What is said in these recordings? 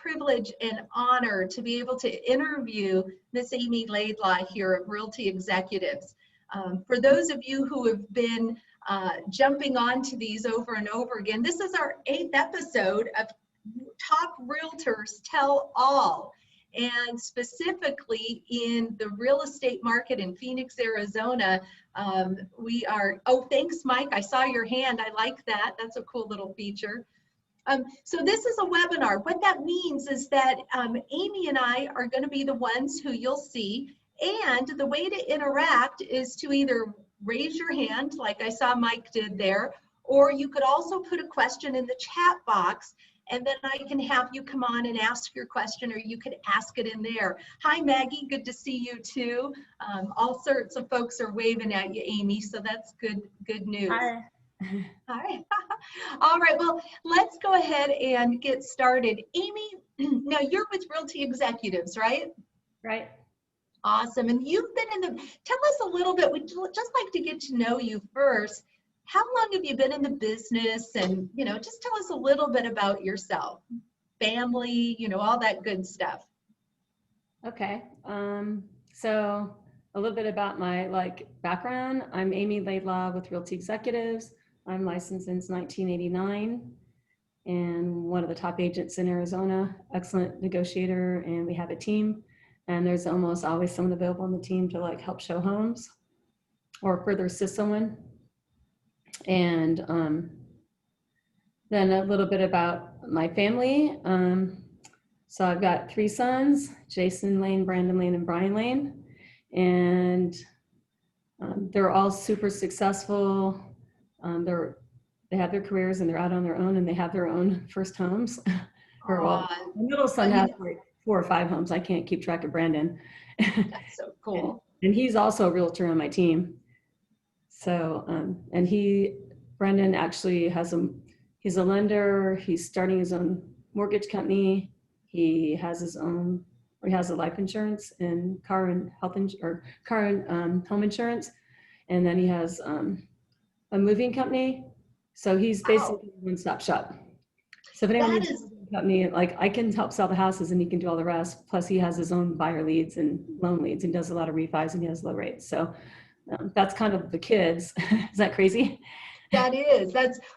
privilege and honor to be able to interview Miss Amy Laidlaw here at Realty Executives. For those of you who have been jumping onto these over and over again, this is our 8th episode of Top Realtors Tell All. And specifically in the real estate market in Phoenix, Arizona, we are, oh, thanks, Mike. I saw your hand. I like that. That's a cool little feature. So this is a webinar. What that means is that Amy and I are going to be the ones who you'll see. And the way to interact is to either raise your hand, like I saw Mike did there, or you could also put a question in the chat box, and then I can have you come on and ask your question, or you could ask it in there. Hi, Maggie. Good to see you too. All sorts of folks are waving at you, Amy, so that's good news. Hi. Hi. All right, well, let's go ahead and get started. Amy, now you're with Realty Executives, right? Right. Awesome. And you've been in the, tell us a little bit, we'd just like to get to know you first. How long have you been in the business? And, you know, just tell us a little bit about yourself, family, you know, all that good stuff. Okay. So a little bit about my background. I'm Amy Laidlaw with Realty Executives. I'm licensed since 1989 and one of the top agents in Arizona, excellent negotiator, and we have a team. And there's almost always someone available on the team to help show homes or further assist someone. And then a little bit about my family. So I've got 3 sons, Jason Lane, Brandon Lane, and Brian Lane. And they're all super successful. They have their careers and they're out on their own and they have their own first homes. My middle son has 4 or 5 homes. I can't keep track of Brandon. That's so cool. and he's also a realtor on my team. So, and Brandon actually he's a lender. He's starting his own mortgage company. He has he has a life insurance and car and home insurance. And then he has a moving company. So he's basically a one-stop shop. So if anyone needs a company, I can help sell the houses and he can do all the rest. Plus he has his own buyer leads and loan leads and does a lot of refis and he has low rates. So that's kind of the kids. Is that crazy? That is.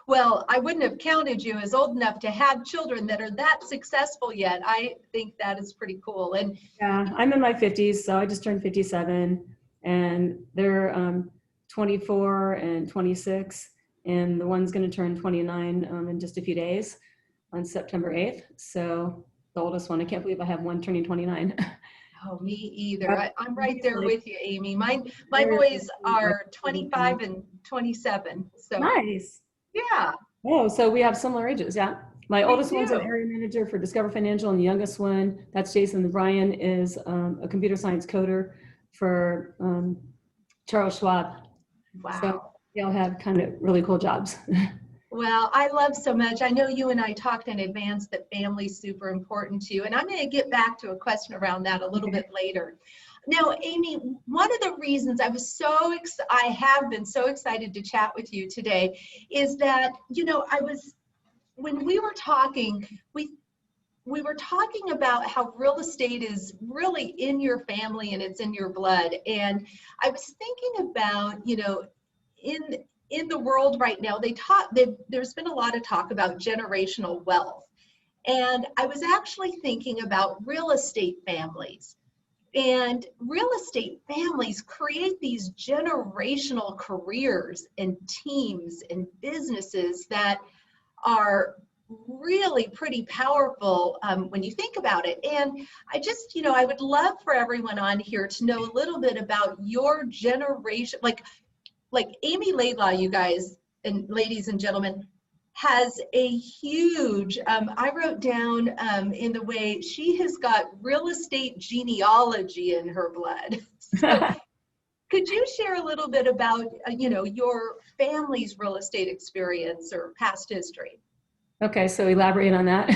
Well, I wouldn't have counted you as old enough to have children that are that successful yet. I think that is pretty cool. And yeah, I'm in my 50s, so I just turned 57 and they're 24 and 26. And the one's going to turn 29 in just a few days on September 8th. So the oldest one, I can't believe I have one turning 29. Oh, me either. I'm right there with you, Amy. My boys are 25 and 27. So nice. Yeah. Oh, so we have similar ages. Yeah. My oldest one's an area manager for Discover Financial, and the youngest one, that's Jason. And Brian is a computer science coder for Charles Schwab. Wow. So they all have kind of really cool jobs. Well, I love so much. I know you and I talked in advance that family's super important to you, and I'm going to get back to a question around that a little bit later. Now, Amy, one of the reasons I have been so excited to chat with you today is that, you know, when we were talking, we were talking about how real estate is really in your family and it's in your blood. And I was thinking about, you know, in the world right now, there's been a lot of talk about generational wealth. And I was actually thinking about real estate families. And real estate families create these generational careers and teams and businesses that are really pretty powerful when you think about it. And I just, you know, I would love for everyone on here to know a little bit about your generation, like Amy Laidlaw, you guys and ladies and gentlemen, has a huge, I wrote down in the way she has got real estate genealogy in her blood. So could you share a little bit about, you know, your family's real estate experience or past history? Okay, so elaborate on that.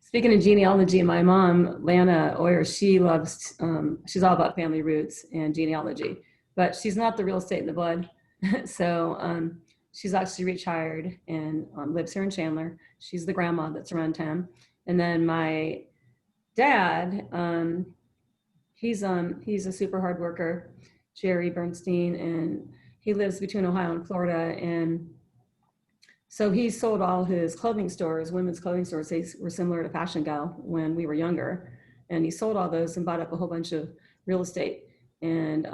Speaking of genealogy, my mom, Lana Oyer, she's all about family roots and genealogy, but she's not the real estate in the blood. So she's actually retired and lives here in Chandler. She's the grandma that's around town. And then my dad, he's a super hard worker, Jerry Bernstein, and he lives between Ohio and Florida. And so he sold all his clothing stores, women's clothing stores. They were similar to Fashion Gal when we were younger. And he sold all those and bought up a whole bunch of real estate. And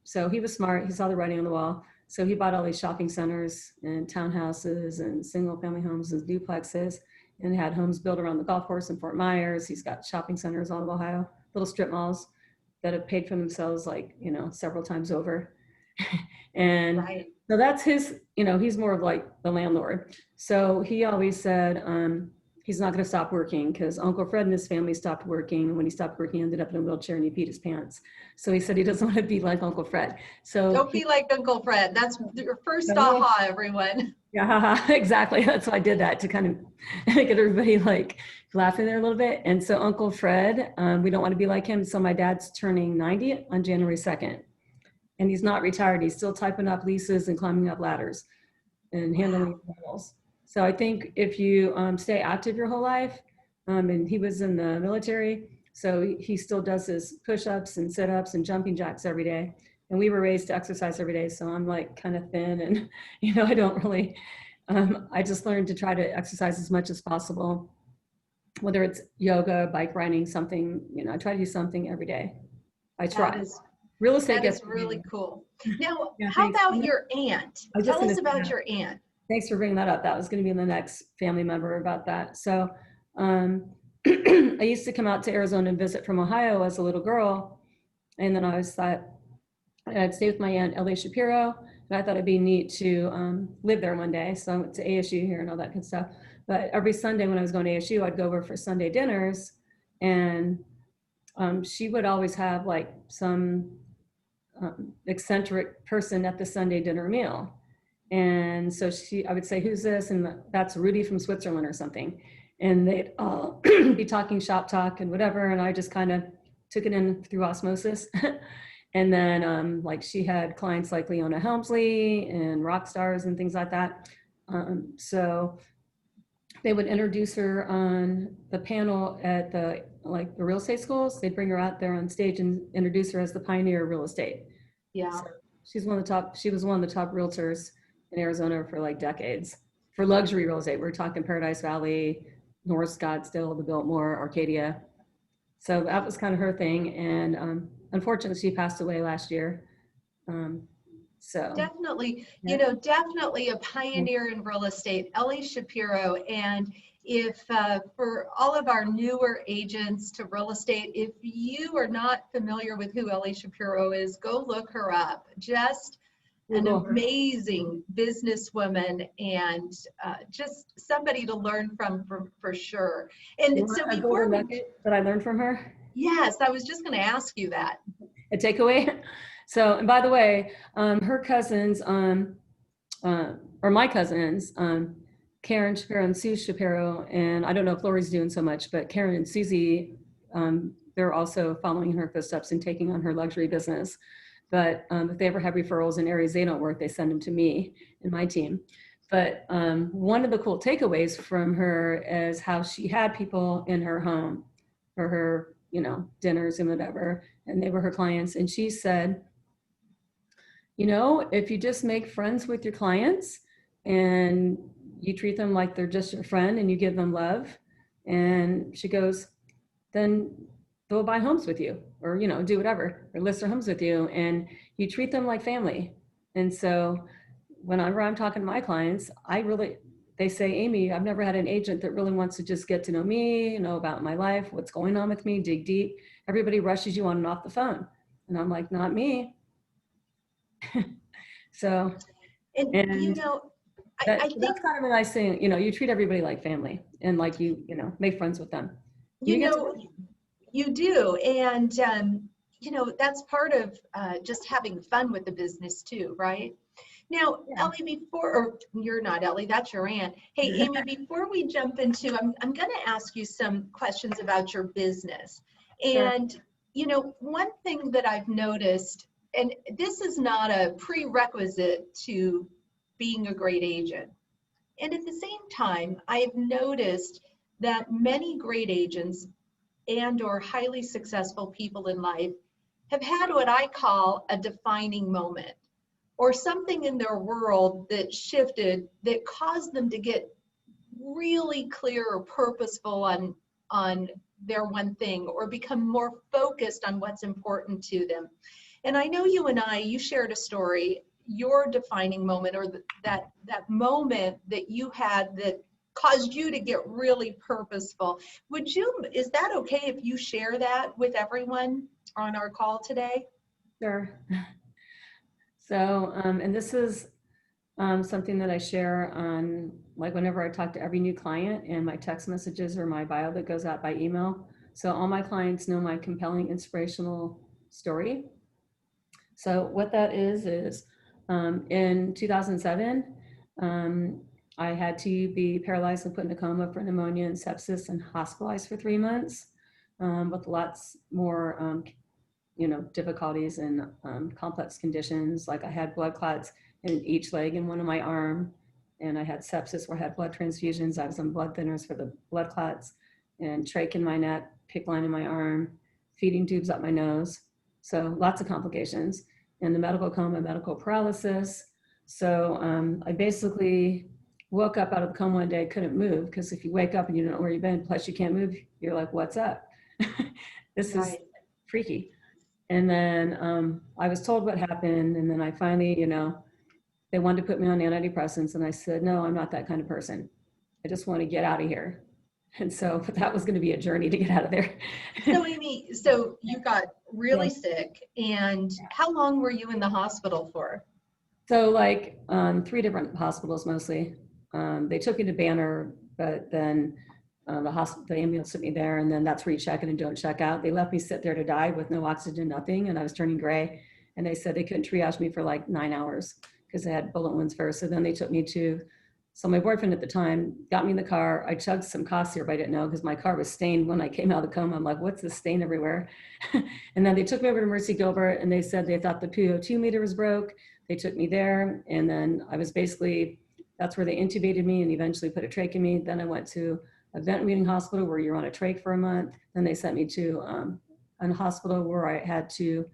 so he was smart. He saw the writing on the wall. So he bought all these shopping centers and townhouses and single family homes and duplexes, and had homes built around the golf course in Fort Myers. He's got shopping centers all of Ohio, little strip malls that have paid for themselves, like, several times over. And Right. so that's his, he's more of like the landlord. So he always said he's not going to stop working, because Uncle Fred and his family stopped working. And when he stopped working, he ended up in a wheelchair and he peed his pants. So he said he doesn't want to be like Uncle Fred. So Don't be like Uncle Fred. That's your first aha, everyone. Yeah, exactly. That's why I did that, to kind of get everybody like laughing there a little bit. And so Uncle Fred, we don't want to be like him. So my dad's turning 90 on January 2nd. And he's not retired. He's still typing up leases and climbing up ladders and handling animals. So I think if you stay active your whole life, and he was in the military, so he still does his push-ups and sit-ups and jumping jacks every day. And we were raised to exercise every day. So I'm like kind of thin, and, I don't really, I just learned to try to exercise as much as possible, whether it's yoga, bike riding, something, I try to do something every day. I try. Real estate That is gets really cool. Now, Yeah, how thanks. about your aunt? Tell us about your aunt. Thanks for bringing that up. That was going to be in the next family member about that. So I used to come out to Arizona and visit from Ohio as a little girl. And then I always thought I'd stay with my aunt, Ellie Shapiro. And I thought it'd be neat to live there one day. So I went to ASU here and all that good stuff. But every Sunday when I was going to ASU, I'd go over for Sunday dinners. And she would always have like some eccentric person at the Sunday dinner meal. And so I would say, who's this? And that's Rudy from Switzerland or something. And they'd all be talking shop talk and whatever. And I just kind of took it in through osmosis. And then like she had clients like Leona Helmsley and rock stars and things like that. So they would introduce her on the panel at the real estate schools. They'd bring her out there on stage and introduce her as the pioneer of real estate. Yeah. So she was one of the top realtors in Arizona for like decades for luxury real estate. We're talking Paradise Valley, North Scottsdale, the Biltmore, Arcadia. So that was kind of her thing. And unfortunately, she passed away last year. So definitely, yeah. Definitely a pioneer in real estate, Ellie Shapiro. And if for all of our newer agents to real estate, if you are not familiar with who Ellie Shapiro is, go look her up. Just an amazing businesswoman, and just somebody to learn from for sure. And so before that I learned from her. Yes, I was just going to ask you that. A takeaway. So, and by the way, her cousins, or my cousins, Karen Shapiro and Sue Shapiro, and I don't know if Lori's doing so much, but Karen and Susie, they're also following in her footsteps and taking on her luxury business. But if they ever have referrals in areas they don't work, they send them to me and my team. But one of the cool takeaways from her is how she had people in her home for her, dinners and whatever, and they were her clients. And she said, if you just make friends with your clients and you treat them like they're just your friend and you give them love, and she goes, then they'll buy homes with you, or, do whatever, or list their homes with you, and you treat them like family. And so whenever I'm talking to my clients, they say, Amy, I've never had an agent that really wants to just get to know me, about my life, what's going on with me, dig deep. Everybody rushes you on and off the phone. And I'm like, not me. So, I think that's kind of a nice thing. You treat everybody like family, and like you make friends with them. You do. And, that's part of just having fun with the business too, right? Now, yeah. Ellie, or you're not Ellie, that's your aunt. Hey, Amy, before we jump into, I'm going to ask you some questions about your business. And, sure. One thing that I've noticed, and this is not a prerequisite to being a great agent. And at the same time, I've noticed that many great agents and or highly successful people in life have had what I call a defining moment, or something in their world that shifted that caused them to get really clear or purposeful on their one thing, or become more focused on what's important to them. And I know you shared a story, your defining moment, or that moment that you had that caused you to get really purposeful. Is that okay if you share that with everyone on our call today? Sure. So, and this is something that I share on, like, whenever I talk to every new client, and my text messages or my bio that goes out by email. So all my clients know my compelling inspirational story. So what that is in 2007, I had to be paralyzed and put in a coma for pneumonia and sepsis and hospitalized for 3 months, with lots more difficulties and complex conditions. Like I had blood clots in each leg and one in my arm, and I had sepsis where I had blood transfusions. I was on blood thinners for the blood clots, and trach in my neck, PICC line in my arm, feeding tubes up my nose. So lots of complications. And the medical coma, medical paralysis. So I basically woke up out of the coma one day, couldn't move, because if you wake up and you don't know where you've been, plus you can't move, you're like, what's up? This is freaky. And then I was told what happened. And then I finally, they wanted to put me on antidepressants. And I said, no, I'm not that kind of person. I just want to get out of here. And so, but that was going to be a journey to get out of there. So Amy, so you got really sick, and how long were you in the hospital for? So like 3 different hospitals mostly. They took me to Banner, but then the ambulance took me there, and then that's where you check in and don't check out. They left me sit there to die with no oxygen, nothing, and I was turning gray. And they said they couldn't triage me for like 9 hours because they had bullet wounds first. So then they took me to, so my boyfriend at the time got me in the car. I chugged some cough syrup, I didn't know, because my car was stained when I came out of the coma. I'm like, what's this stain everywhere? And then they took me over to Mercy Gilbert, and they said they thought the PO2 meter was broke. They took me there, and then I was basically, that's where they intubated me and eventually put a trach in me. Then I went to a vent meeting hospital where you're on a trach for a month. Then they sent me to a hospital where I had to,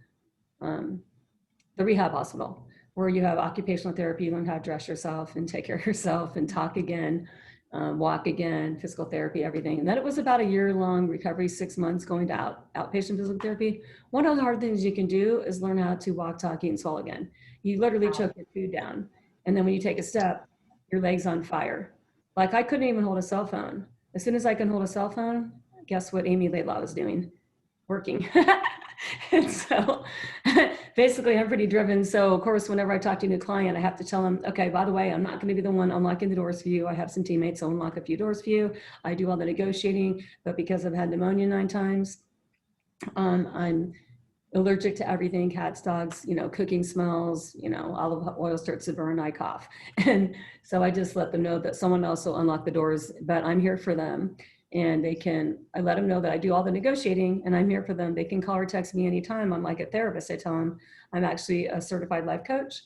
the rehab hospital, where you have occupational therapy, you learn how to dress yourself and take care of yourself and talk again, walk again, physical therapy, everything. And then it was about a year-long recovery, 6 months going to outpatient physical therapy. One of the hard things you can do is learn how to walk, talk, eat, and swallow again. You literally choke your food down. And then when you take a step, your leg's on fire. Like I couldn't even hold a cell phone. As soon as I can hold a cell phone, guess what Amy Laidlaw was doing? Working. And so basically I'm pretty driven. So of course, whenever I talk to a new client, I have to tell them, okay, by the way, I'm not going to be the one unlocking the doors for you. I have some teammates who unlock a few doors for you. I do all the negotiating, but because I've had pneumonia 9 times, I'm allergic to everything, cats, dogs, cooking smells, olive oil starts to burn, I cough. And so I just let them know that someone else will unlock the doors, but I'm here for them. And I let them know that I do all the negotiating and I'm here for them. They can call or text me anytime. I'm like a therapist. I tell them I'm actually a certified life coach,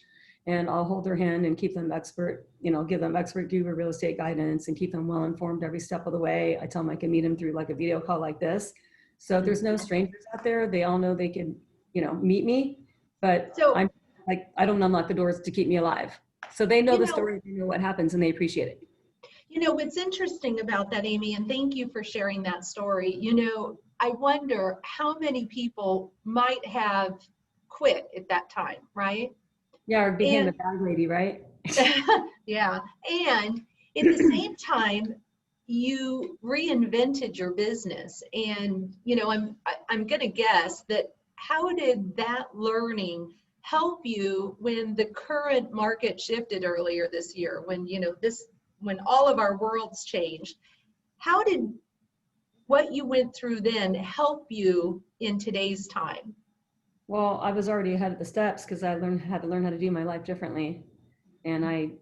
and I'll hold their hand and keep them expert, give them expert view of real estate guidance and keep them well informed every step of the way. I tell them I can meet them through like a video call like this. So there's no strangers out there. They all know they can, meet me, but so, I'm like, I don't unlock the doors to keep me alive. So they know the story, they know what happens, and they appreciate it. What's interesting about that, Amy, and thank you for sharing that story. I wonder how many people might have quit at that time, right? Yeah, or became a bad lady, right? Yeah. And at the same time, you reinvented your business. And, I'm going to guess that how did that learning help you when the current market shifted earlier this year, when, when all of our worlds changed? How did what you went through then help you in today's time? Well, I was already ahead of the steps because I had to learn how to do my life differently. And I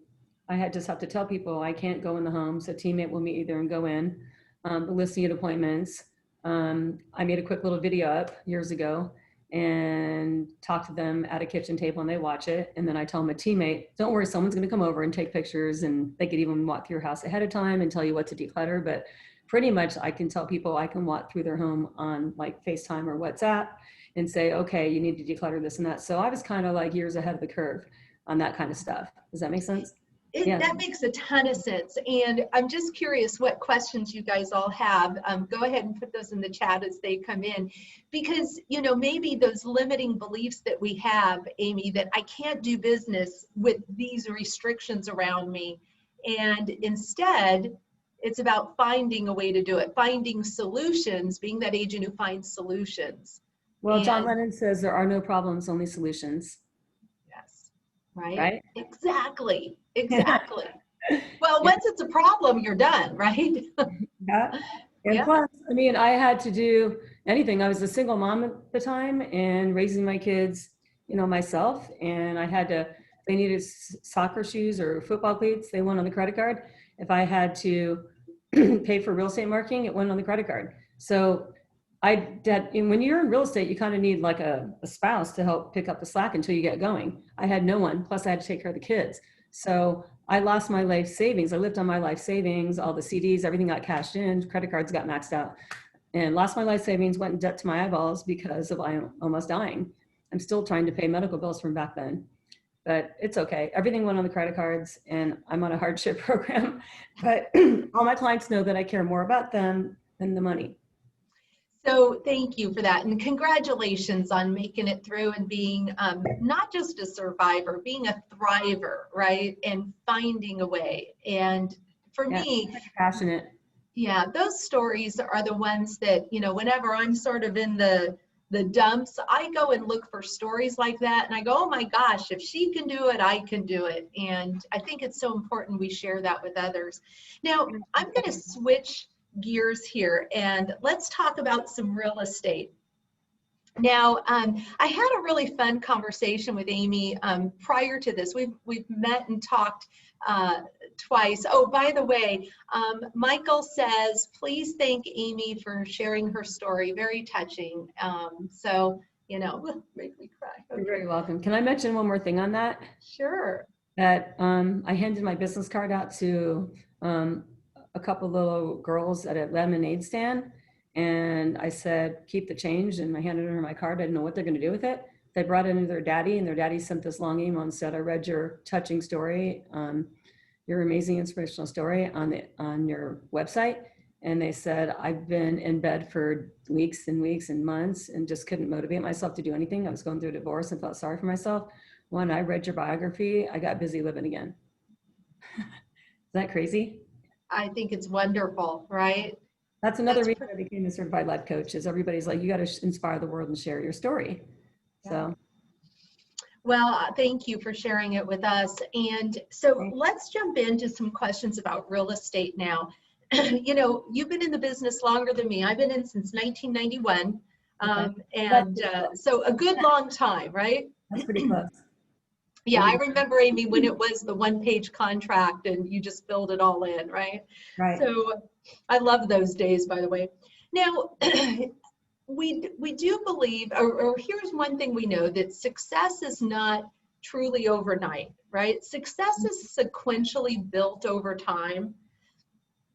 had just have to tell people I can't go in the home. So teammate will meet you there and go in. The listing at appointments. I made a quick little video up years ago and talk to them at a kitchen table and they watch it. And then I tell them a teammate, don't worry, someone's going to come over and take pictures, and they could even walk through your house ahead of time and tell you what to declutter. But pretty much I can tell people I can walk through their home on like FaceTime or WhatsApp and say, okay, you need to declutter this and that. So I was kind of like years ahead of the curve on that kind of stuff. Does that make sense? Yeah. That makes a ton of sense. And I'm just curious what questions you guys all have. Go ahead and put those in the chat as they come in, because, you know, maybe those limiting beliefs that we have, Amy, that I can't do business with these restrictions around me. And instead, it's about finding a way to do it, finding solutions, being that agent who finds solutions. Well, And, John Lennon says there are no problems, only solutions. yes, right? Right? Exactly. Exactly. Well, once it's a problem, you're done, right? Yeah. And Yeah. plus, I mean, I had to do anything. I was a single mom at the time and raising my kids, you know, myself. And I had to, they needed soccer shoes or football cleats, they went on the credit card. If I had to pay for real estate marketing, it went on the credit card. So and when you're in real estate, you kind of need like a spouse to help pick up the slack until you get going. I had no one, plus I had to take care of the kids. So I lost my life savings. I lived on my life savings, all the CDs, everything got cashed in, credit cards got maxed out, and lost my life savings, went in debt to my eyeballs because of almost dying. I'm still trying to pay medical bills from back then, but it's okay. Everything went on the credit cards and I'm on a hardship program, but all my clients know that I care more about them than the money. So thank you for that. And congratulations on making it through and being not just a survivor, being a thriver, right? And finding a way. And for me, passionate. Yeah, those stories are the ones that, you know, whenever I'm sort of in the dumps, I go and look for stories like that. And I go, oh my gosh, if she can do it, I can do it. And I think it's so important we share that with others. Now, I'm going to switch gears here and let's talk about some real estate. Now, I had a really fun conversation with Amy prior to this. We've met and talked twice. Oh, by the way, Michael says, please thank Amy for sharing her story. Very touching. So, you know, make me cry. Okay. You're very welcome. Can I mention one more thing on that? Sure. That I handed my business card out to a couple little girls at a lemonade stand. And I said, keep the change. And I handed her my card. I didn't know what they're going to do with it. They brought it into their daddy, and their daddy sent this long email and said, I read your touching story, your amazing inspirational story on your website. And they said, I've been in bed for weeks and weeks and months and just couldn't motivate myself to do anything. I was going through a divorce and felt sorry for myself. When I read your biography, I got busy living again. Is that crazy? I think it's wonderful, right? That's another reason I became a certified life coach, is everybody's like, you got to inspire the world and share your story. So. Well, thank you for sharing it with us. And so let's jump into some questions about real estate now. You know, you've been in the business longer than me. I've been in since 1991. So a good long time, right? That's pretty close. Yeah, I remember, Amy, when it was the one-page contract and you just filled it all in, right? Right. So I love those days, by the way. Now, we do believe, or here's one thing we know, that success is not truly overnight, right? Success is sequentially built over time.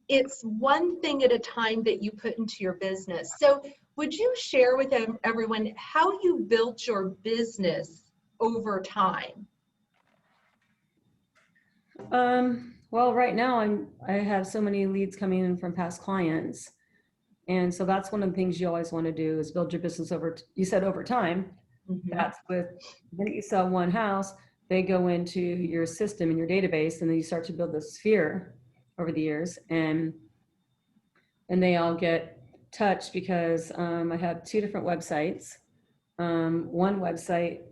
It's one thing at a time that you put into your business. So would you share with everyone how you built your business over time? Well, right now I have so many leads coming in from past clients. And so that's one of the things you always want to do, is build your business you said over time. Mm-hmm. That's with, when you sell one house, they go into your system and your database, and then you start to build this sphere over the years, and they all get touched because I have two different websites. One website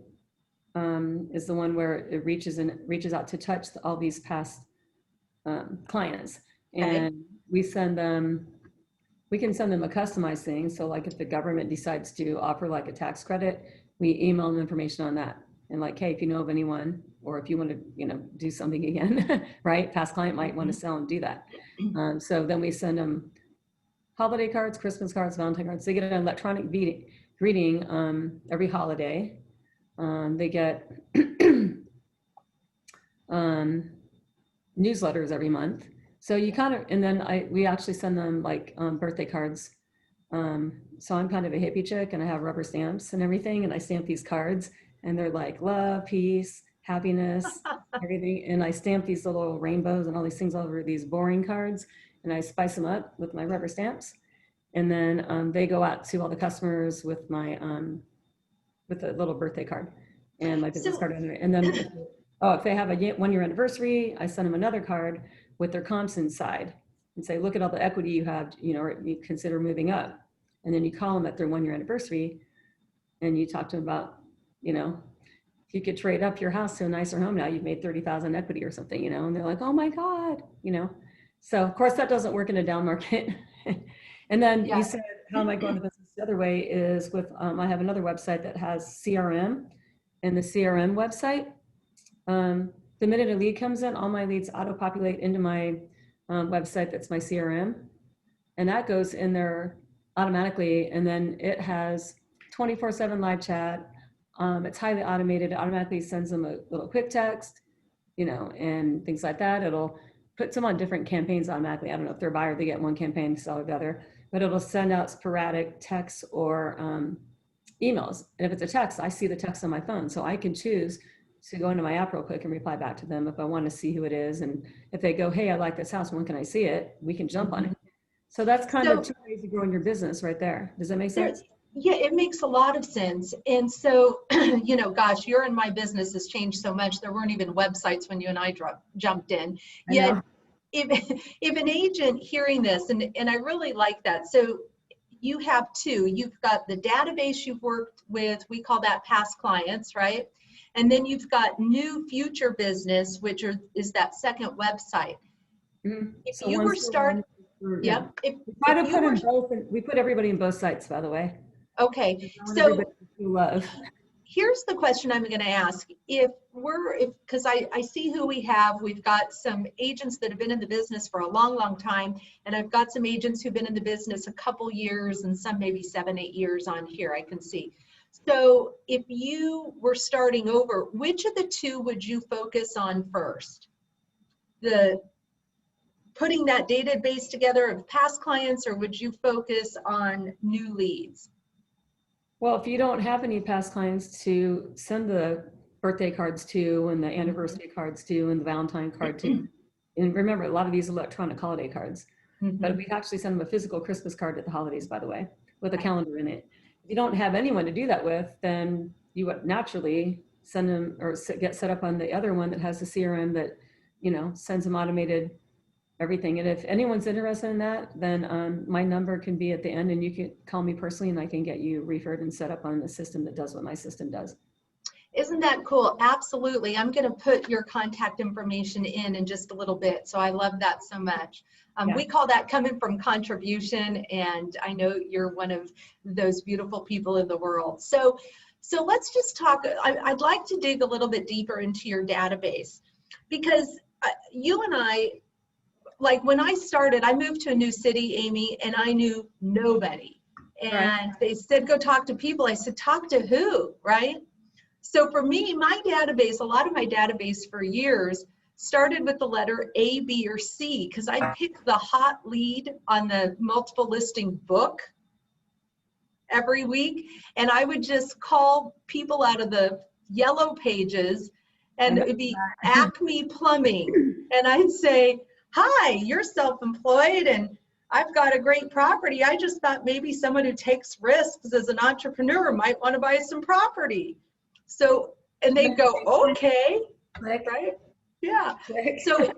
is the one where it reaches out to touch all these past clients, and we can send them a customized thing. So like if the government decides to offer like a tax credit, we email them information on that, and like, hey, if you know of anyone, or if you want to, you know, do something again, right? Past client might want to sell and do that. So then we send them holiday cards, Christmas cards, Valentine cards. They get an electronic greeting every holiday. They get newsletters every month. So you kind of, and then we actually send them like birthday cards. So I'm kind of a hippie chick and I have rubber stamps and everything. And I stamp these cards and they're like love, peace, happiness, everything. And I stamp these little rainbows and all these things all over these boring cards. And I spice them up with my rubber stamps. And then they go out to all the customers with my, with a little birthday card and my business So, card. And then, if they have a 1-year anniversary, I send them another card with their comps inside and say, look at all the equity you have, or you consider moving up. And then you call them at their 1-year anniversary and you talk to them about, if you could trade up your house to a nicer home now, you've made 30,000 equity or something, and they're like, oh my God, So of course that doesn't work in a down market. And then yeah. you said, how am I going to business? The other way is with, I have another website that has CRM, and the CRM website, the minute a lead comes in, all my leads auto-populate into my website that's my CRM, and that goes in there automatically, and then it has 24/7 live chat. It's highly automated. It automatically sends them a little quick text, and things like that. It'll put them on different campaigns automatically. I don't know if they're a buyer, they get one campaign, sell the other, but it'll send out sporadic texts or emails. And if it's a text, I see the text on my phone, so I can choose to go into my app real quick and reply back to them if I want to see who it is. And if they go, hey, I like this house, when can I see it? We can jump on it. So that's kind of 2 ways of growing your business right there. Does that make sense? Yeah, it makes a lot of sense. And so, gosh, you're in my business has changed so much. There weren't even websites when you and I jumped in. Yet, if an agent hearing this, and I really like that. So you have two. You've got the database you've worked with. We call that past clients, right? And then you've got new future business, which is that second website. Mm-hmm. If So you were starting, yeah. We put everybody in both sites, by the way. Okay, so here's the question I'm going to ask. Because I see who we have, we've got some agents that have been in the business for a long, long time, and I've got some agents who've been in the business a couple years and some maybe 7, 8 years on here, I can see. So if you were starting over, which of the two would you focus on first? The putting that database together of past clients, or would you focus on new leads? Well, if you don't have any past clients to send the birthday cards to and the anniversary cards to and the Valentine card to, and remember, a lot of these electronic holiday cards, but we actually send them a physical Christmas card at the holidays, by the way, with a calendar in it. If you don't have anyone to do that with, then you would naturally send them or get set up on the other one that has the CRM that, sends them automated everything. And if anyone's interested in that, then my number can be at the end and you can call me personally and I can get you referred and set up on the system that does what my system does. Isn't that cool? Absolutely. I'm going to put your contact information in just a little bit. So I love that so much. We call that coming from contribution. And I know you're one of those beautiful people in the world. So let's just talk. I'd like to dig a little bit deeper into your database, because you and I, like when I started, I moved to a new city, Amy, and I knew nobody. And they said, go talk to people. I said, talk to who, right? So for me, my database, a lot of my database for years started with the letter A, B, or C, because I picked the hot lead on the multiple listing book every week. And I would just call people out of the yellow pages, and it would be Acme Plumbing. And I'd say, hi, you're self-employed and I've got a great property. I just thought maybe someone who takes risks as an entrepreneur might want to buy some property. So, and they go, okay, right? Yeah. So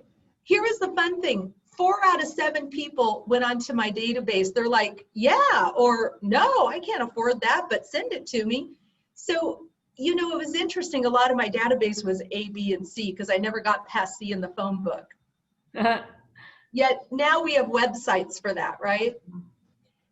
here was the fun thing. 4 out of 7 people went onto my database. They're like, yeah, or no, I can't afford that, but send it to me. So, it was interesting. A lot of my database was A, B, and C because I never got past C in the phone book. Yet now we have websites for that, right?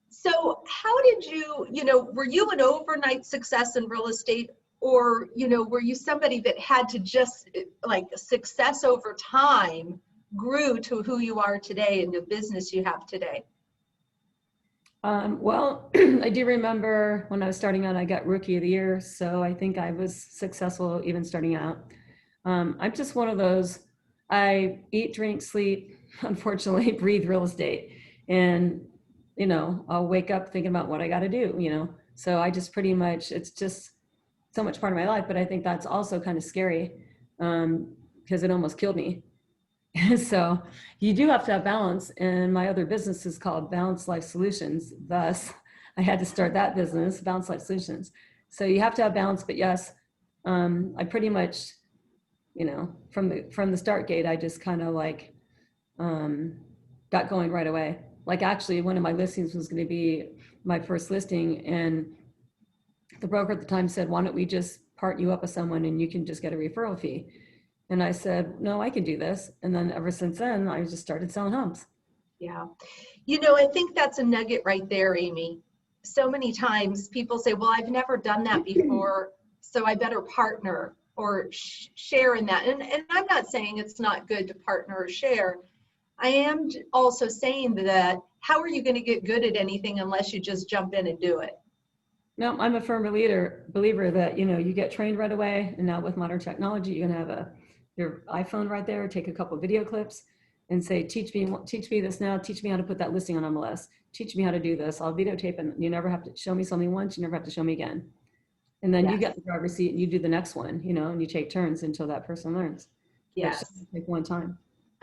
So how did you, were you an overnight success in real estate, or, were you somebody that had to just like success over time grew to who you are today and the business you have today? Well, I do remember when I was starting out, I got Rookie of the Year. So I think I was successful even starting out. I'm just one of those, I eat, drink, sleep, unfortunately, breathe real estate. And, I'll wake up thinking about what I got to do. So I just pretty much, it's just so much part of my life. But I think that's also kind of scary because it almost killed me. So you do have to have balance. And my other business is called Balanced Life Solutions. Thus, I had to start that business, Balanced Life Solutions. So you have to have balance. But yes, I pretty much, from the start gate, I just kind of like got going right away. Like actually, one of my listings was going to be my first listing, and the broker at the time said, "Why don't we just part you up with someone and you can just get a referral fee?" And I said, "No, I can do this." And then ever since then, I just started selling homes. Yeah. I think that's a nugget right there, Amy. So many times people say, well, I've never done that before, so I better partner or share in that. And I'm not saying it's not good to partner or share. I am also saying that how are you going to get good at anything unless you just jump in and do it? No, I'm a firm believer that, you get trained right away. And now with modern technology, you can have your iPhone right there, take a couple of video clips and say, teach me this now. Teach me how to put that listing on MLS. Teach me how to do this. I'll videotape, and you never have to show me something once. You never have to show me again. And then you Yes. get the driver's seat and you do the next one, and you take turns until that person learns. Yes. But it should take one time.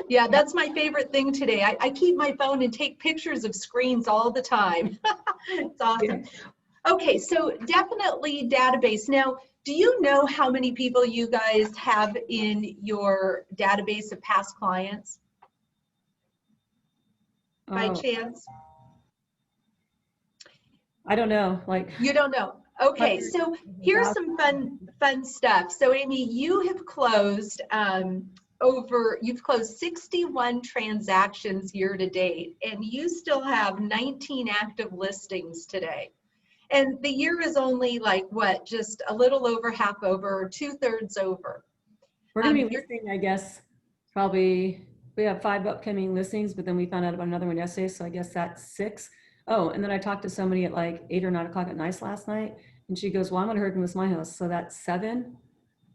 Yeah, that's my favorite thing today. I keep my phone and take pictures of screens all the time. It's awesome. Yeah. Okay, so definitely database. Now, do you know how many people you guys have in your database of past clients by Oh, chance? I don't know. Like, You don't know. Okay, so here's some fun stuff. So Amy, you've closed 61 transactions year to date, and you still have 19 active listings today. And the year is only like what, just a little over half over, 2/3 over. we're going to be listing, I guess, probably, we have 5 upcoming listings, but then we found out about another one yesterday. So I guess that's 6. Oh, and then I talked to somebody at like 8 or 9 o'clock at night last night. And she goes, well, I'm going to hurry and list my house. So that's 7.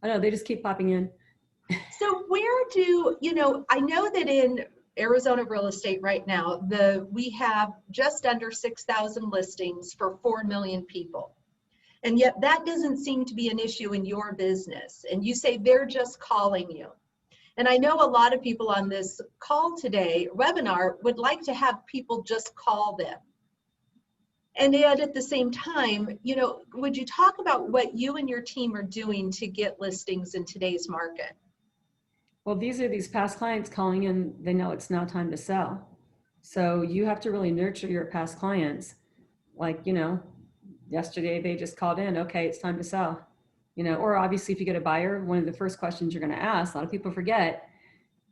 I don't know. They just keep popping in. So where I know that in Arizona real estate right now, we have just under 6,000 listings for 4 million people. And yet that doesn't seem to be an issue in your business. And you say they're just calling you. And I know a lot of people on this call today, webinar, would like to have people just call them. And yet at the same time, would you talk about what you and your team are doing to get listings in today's market? Well, these past clients calling in, they know it's now time to sell. So you have to really nurture your past clients. Like, yesterday they just called in, okay, it's time to sell. Or obviously if you get a buyer, one of the first questions you're going to ask, a lot of people forget,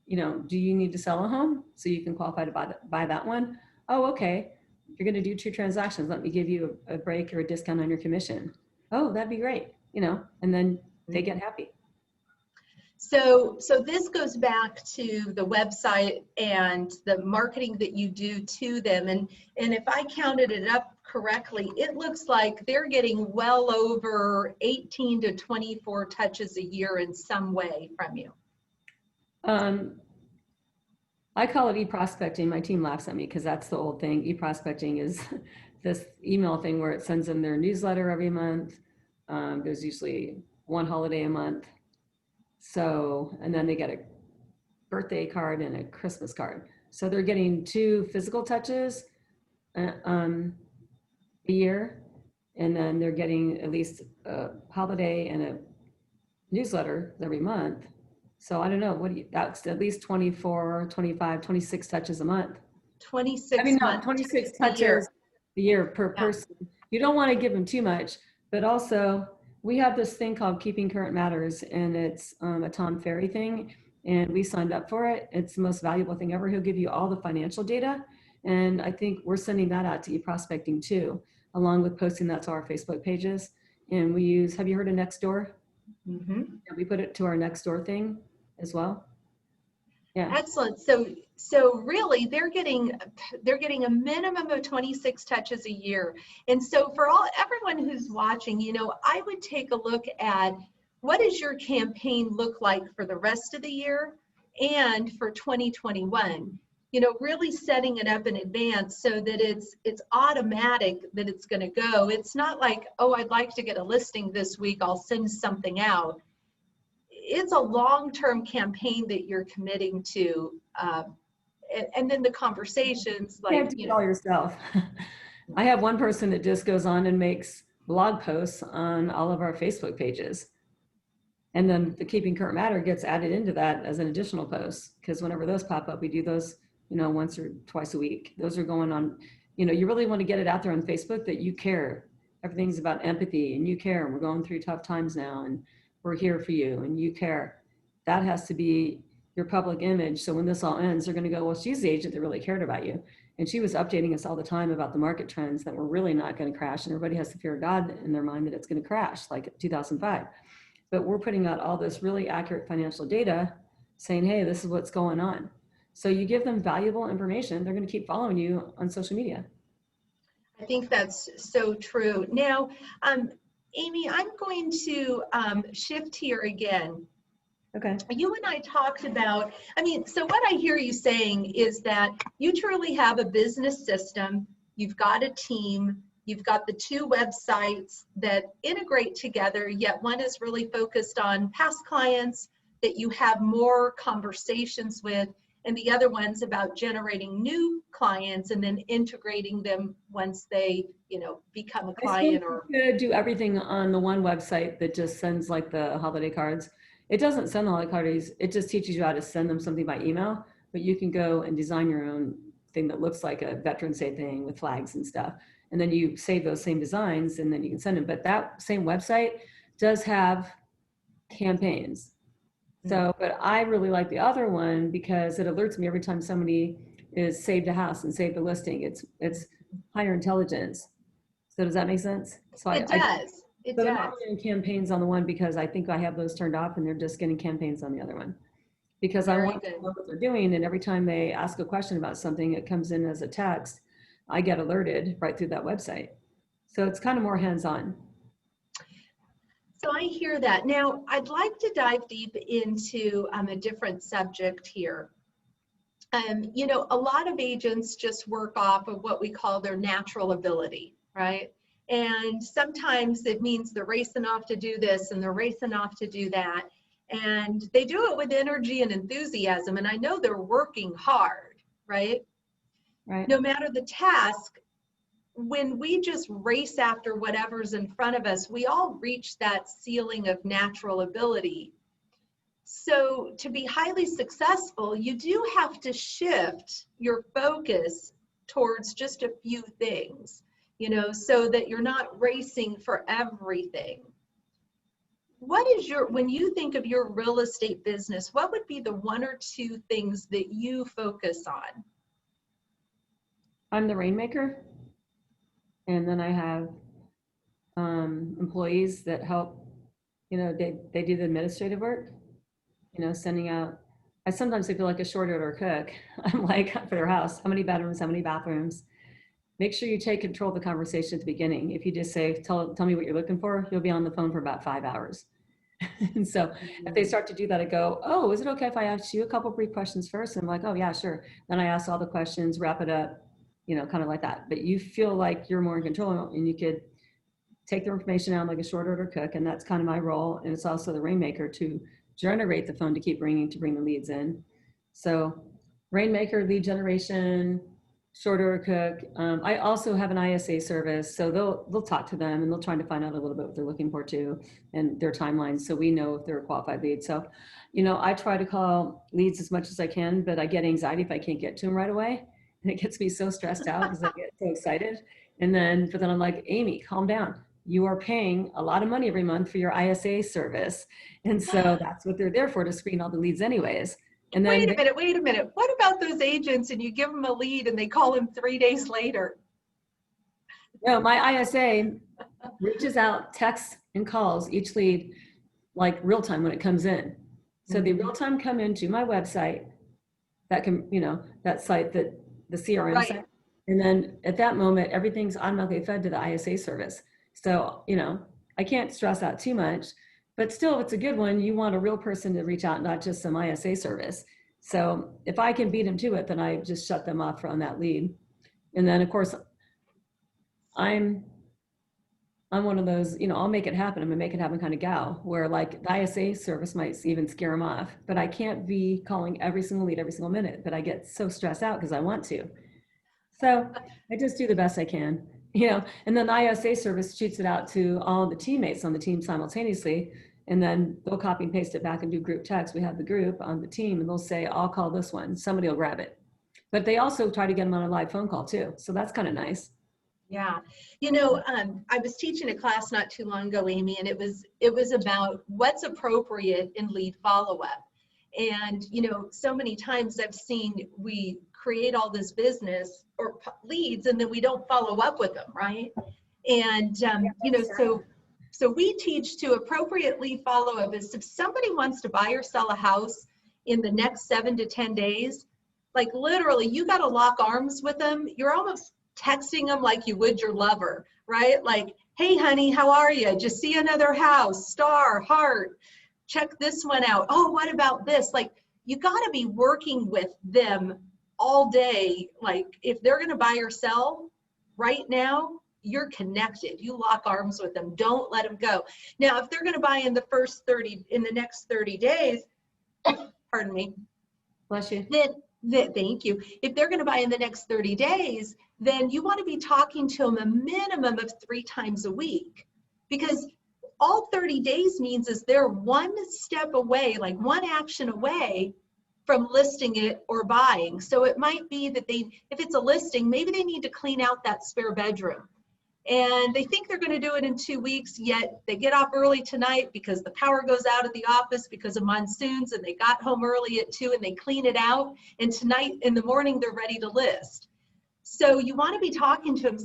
do you need to sell a home so you can qualify to buy that one? Oh, okay. You're going to do 2 transactions. Let me give you a break or a discount on your commission. Oh, that'd be great. And then they get happy. So this goes back to the website and the marketing that you do to them. And if I counted it up correctly, it looks like they're getting well over 18 to 24 touches a year in some way from you. I call it e-prospecting. My team laughs at me because that's the old thing. E-prospecting is this email thing where it sends them their newsletter every month. There's usually one holiday a month. So, and then they get a birthday card and a Christmas card. So they're getting 2 physical touches a year. And then they're getting at least a holiday and a newsletter every month. So I don't know, that's at least 24, 25, 26 touches a month. 26 months. 26 touches a year per person. You don't want to give them too much, but also we have this thing called Keeping Current Matters, and it's a Tom Ferry thing, and we signed up for it. It's the most valuable thing ever. He'll give you all the financial data, and I think we're sending that out to e-prospecting too, along with posting that to our Facebook pages. And we use, have you heard of Nextdoor? Mm-hmm. Yeah, we put it to our Nextdoor thing as well. Yeah. Excellent. So really they're getting a minimum of 26 touches a year. And so for everyone who's watching, I would take a look at what does your campaign look like for the rest of the year, and for 2021. Really setting it up in advance so that it's automatic that it's going to go. It's not like, oh, I'd like to get a listing this week, I'll send something out. It's a long-term campaign that you're committing to. And then the conversations, You can't do it all yourself. I have one person that just goes on and makes blog posts on all of our Facebook pages. And then the Keeping Current Matter gets added into that as an additional post, because whenever those pop up, we do those, once or twice a week. Those are going on, you really want to get it out there on Facebook that you care. Everything's about empathy, and you care, and we're going through tough times now, and we're here for you, and you care. That has to be your public image. So when this all ends, they're going to go, well, she's the agent that really cared about you. And she was updating us all the time about the market trends that were really not going to crash. And everybody has the fear of God in their mind that it's going to crash like 2005. But we're putting out all this really accurate financial data saying, hey, this is what's going on. So you give them valuable information, they're going to keep following you on social media. I think that's so true. Now, Amy, I'm going to shift here again. Okay. You and I talked about, so what I hear you saying is that you truly have a business system, you've got a team, you've got the two websites that integrate together, yet one is really focused on past clients that you have more conversations with, and the other one's about generating new clients and then integrating them once they, become a client. Or you could do everything on the one website that just sends like the holiday cards. It doesn't send the holiday cards, it just teaches you how to send them something by email, but you can go and design your own thing that looks like a Veterans Day thing with flags and stuff. And then you save those same designs and then you can send them. But that same website does have campaigns. So, but I really like the other one because it alerts me every time somebody is saved a house and saved a listing. It's higher intelligence. So does that make sense? So it does. I'm not getting campaigns on the one because I think I have those turned off, and they're just getting campaigns on the other one. Because I want to know what they're doing, and every time they ask a question about something, it comes in as a text. I get alerted right through that website. So it's kind of more hands-on. So I hear that. Now, I'd like to dive deep into a different subject here. A lot of agents just work off of what we call their natural ability, right? And sometimes it means they're racing off to do this and they're racing off to do that. And they do it with energy and enthusiasm. And I know they're working hard, right? Right. No matter the task, when we just race after whatever's in front of us, we all reach that ceiling of natural ability. So to be highly successful, you do have to shift your focus towards just a few things, so that you're not racing for everything. When you think of your real estate business, what would be the one or two things that you focus on? I'm the rainmaker. And then I have employees that help, they do the administrative work, sending out. I sometimes feel like a short order cook. I'm like, for their house, how many bedrooms, how many bathrooms? Make sure you take control of the conversation at the beginning. If you just say, tell me what you're looking for, you'll be on the phone for about 5 hours. And so if they start to do that, I go, oh, is it okay if I ask you a couple brief questions first? And I'm like, oh yeah, sure. Then I ask all the questions, wrap it up, kind of like that. But you feel like you're more in control and you could take the information out like a short order cook. And that's kind of my role. And it's also the rainmaker to generate the phone to keep ringing, to bring the leads in. So rainmaker, lead generation, short order cook. I also have an ISA service. So they'll talk to them and they'll try to find out a little bit what they're looking for too, and their timelines. So we know if they're a qualified lead. So, I try to call leads as much as I can, but I get anxiety if I can't get to them right away. And it gets me so stressed out because I get so excited. But then I'm like, Amy, calm down. You are paying a lot of money every month for your ISA service. And so that's what they're there for, to screen all the leads anyways. And then wait a minute. What about those agents and you give them a lead and they call them 3 days later? No, my ISA reaches out, texts and calls each lead like real time when it comes in. So they real time come into my website, that can, that site, that the CRM site. And then at that moment, everything's automatically fed to the ISA service. So, I can't stress out too much, but still, if it's a good one, you want a real person to reach out, not just some ISA service. So if I can beat them to it, then I just shut them off on that lead. And then of course, I'm one of those, I'll make it happen. I'm a make it happen kind of gal where like the ISA service might even scare them off, but I can't be calling every single lead every single minute, but I get so stressed out because I want to. So I just do the best I can, and then the ISA service shoots it out to all the teammates on the team simultaneously. And then they'll copy and paste it back and do group text. We have the group on the team and they'll say, I'll call this one. Somebody will grab it. But they also try to get them on a live phone call too. So that's kind of nice. Yeah. I was teaching a class not too long ago, Amy, and it was about what's appropriate in lead follow-up. And, so many times I've seen we create all this business or leads and then we don't follow up with them, right? And, so we teach to appropriately follow up is if somebody wants to buy or sell a house in the next 7 to 10 days, like literally you got to lock arms with them. You're almost texting them like you would your lover, right? Like, hey, honey, how are you? Just see another house, star, heart, check this one out. Oh, what about this? Like, you got to be working with them all day. Like, if they're going to buy or sell right now, you're connected. You lock arms with them. Don't let them go. Now, if they're going to buy in the next 30 days, pardon me. Bless you. Thank you. If they're going to buy in the next 30 days, then you want to be talking to them a minimum of 3 times a week, because all 30 days means is they're one step away, like one action away from listing it or buying. So it might be that if it's a listing, maybe they need to clean out that spare bedroom. And they think they're going to do it in 2 weeks, yet they get off early tonight because the power goes out at the office because of monsoons, and they got home early at 2 and they clean it out. And tonight in the morning, they're ready to list. So you want to be talking to them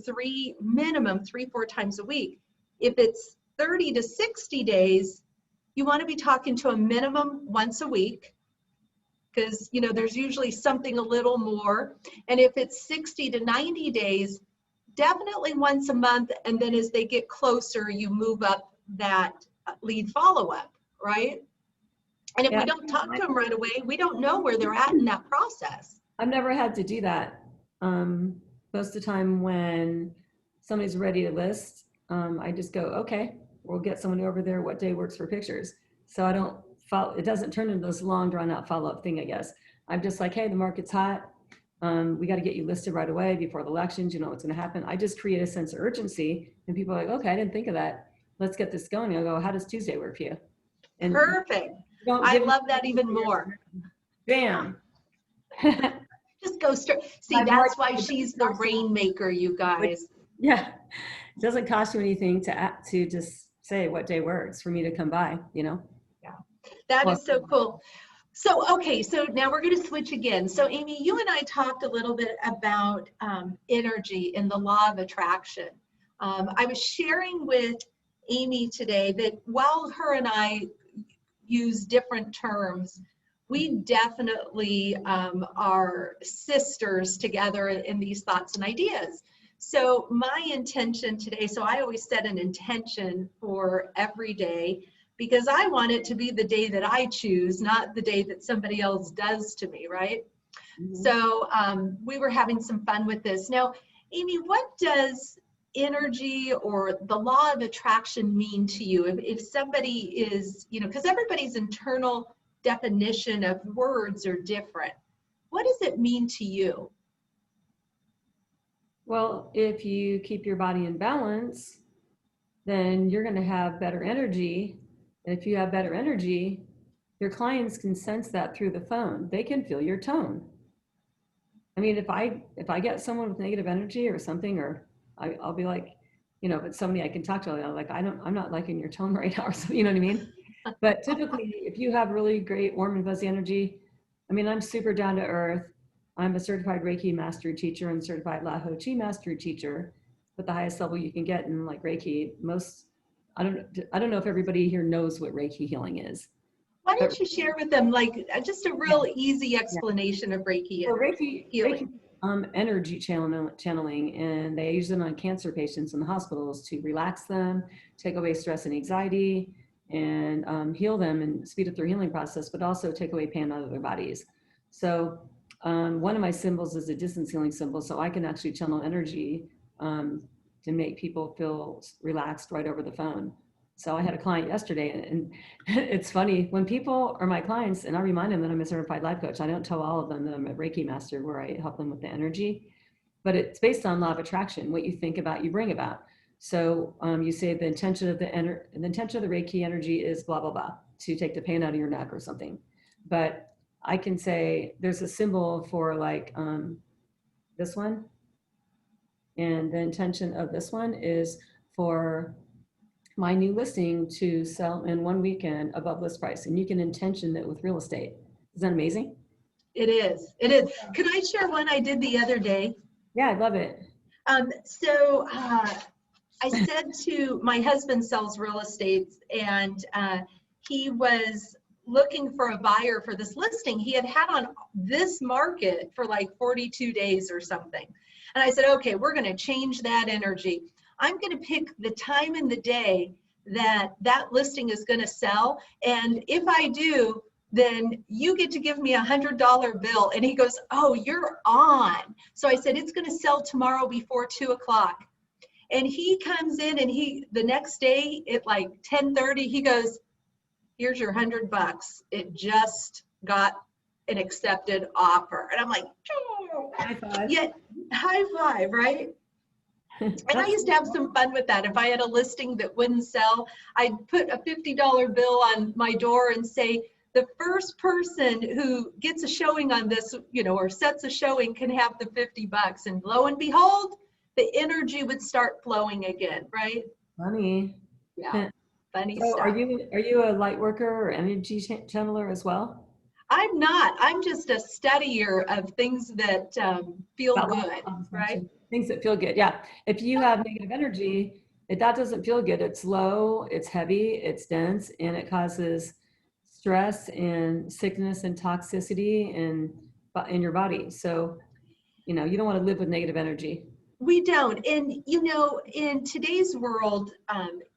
minimum 3-4 times a week. If it's 30 to 60 days, you want to be talking to them minimum once a week, because there's usually something a little more. And if it's 60 to 90 days, definitely once a month, and then as they get closer, you move up that lead follow-up, right? And if we don't talk to them right away, we don't know where they're at in that process. I've never had to do that. Most of the time when somebody's ready to list, I just go, okay, we'll get somebody over there. What day works for pictures? So I don't follow, it doesn't turn into this long drawn out follow-up thing, I guess. I'm just like, hey, the market's hot. We got to get you listed right away before the elections. You know what's going to happen. I just create a sense of urgency, and people are like, okay, I didn't think of that. Let's get this going. I'll go, how does Tuesday work for you? And perfect. I love that even more. Bam. Just go straight. See, that's why she's the rainmaker, you guys. Yeah. It doesn't cost you anything to just say what day works for me to come by, Yeah. That is so cool. So, okay, so now we're going to switch again. So, Amy, you and I talked a little bit about energy and the law of attraction. I was sharing with Amy today that while her and I use different terms, we definitely are sisters together in these thoughts and ideas. So my intention today, so I always set an intention for every day, because I want it to be the day that I choose, not the day that somebody else does to me, right? Mm-hmm. So we were having some fun with this. Now, Amy, what does energy or the law of attraction mean to you? If somebody is, because everybody's internal definition of words are different. What does it mean to you? Well, if you keep your body in balance, then you're going to have better energy. And if you have better energy, your clients can sense that through the phone. They can feel your tone. I mean, if I get someone with negative energy or something, or I'll be like, if it's somebody I can talk to, I'm like, I'm not liking your tone right now, or something, you know what I mean? But typically, if you have really great warm and fuzzy energy, I mean, I'm super down to earth. I'm a certified Reiki master teacher and certified La Ho Chi master teacher, but the highest level you can get in like Reiki. I don't know if everybody here knows what Reiki healing is. Why don't you share with them like just a real easy explanation of Reiki? Well, Reiki energy channeling, and they use it on cancer patients in the hospitals to relax them, take away stress and anxiety, and heal them and speed up their healing process, but also take away pain out of their bodies. So one of my symbols is a distance healing symbol, so I can actually channel energy to make people feel relaxed right over the phone. So I had a client yesterday, and it's funny when people are my clients, and I remind them that I'm a certified life coach. I don't tell all of them that I'm a Reiki master, where I help them with the energy, but it's based on law of attraction. What you think about, you bring about. So you say the intention of the Reiki energy is blah blah blah, to take the pain out of your neck or something. But I can say there's a symbol for like this one, and the intention of this one is for my new listing to sell in 1 weekend above list price. And you can intention that with real estate. Is that amazing? It is. It is. Could I share one I did the other day? Yeah, I love it. I said to my husband sells real estate, and he was looking for a buyer for this listing he had had on this market for like 42 days or something. And I said, okay, we're going to change that energy. I'm going to pick the time in the day that that listing is going to sell. And if I do, then you get to give me $100 bill. And he goes, oh, you're on. So I said, it's going to sell tomorrow before 2 o'clock. And he comes in, and the next day at like 10:30, he goes, here's your $100. It just got an accepted offer. And I'm like, oh. High five. Yeah, high five, right? And I used to have some fun with that. If I had a listing that wouldn't sell, I'd put a $50 bill on my door and say, the first person who gets a showing on this, or sets a showing, can have the $50. And lo and behold, the energy would start flowing again, right? Funny. Yeah, funny So stuff. are you a light worker or energy channeler as well? I'm not. I'm just a studier of things that feel good, right? Things that feel good. Yeah. If you have negative energy, that doesn't feel good. It's low, it's heavy, it's dense, and it causes stress and sickness and toxicity in your body. So, you don't want to live with negative energy. We don't. And, in today's world,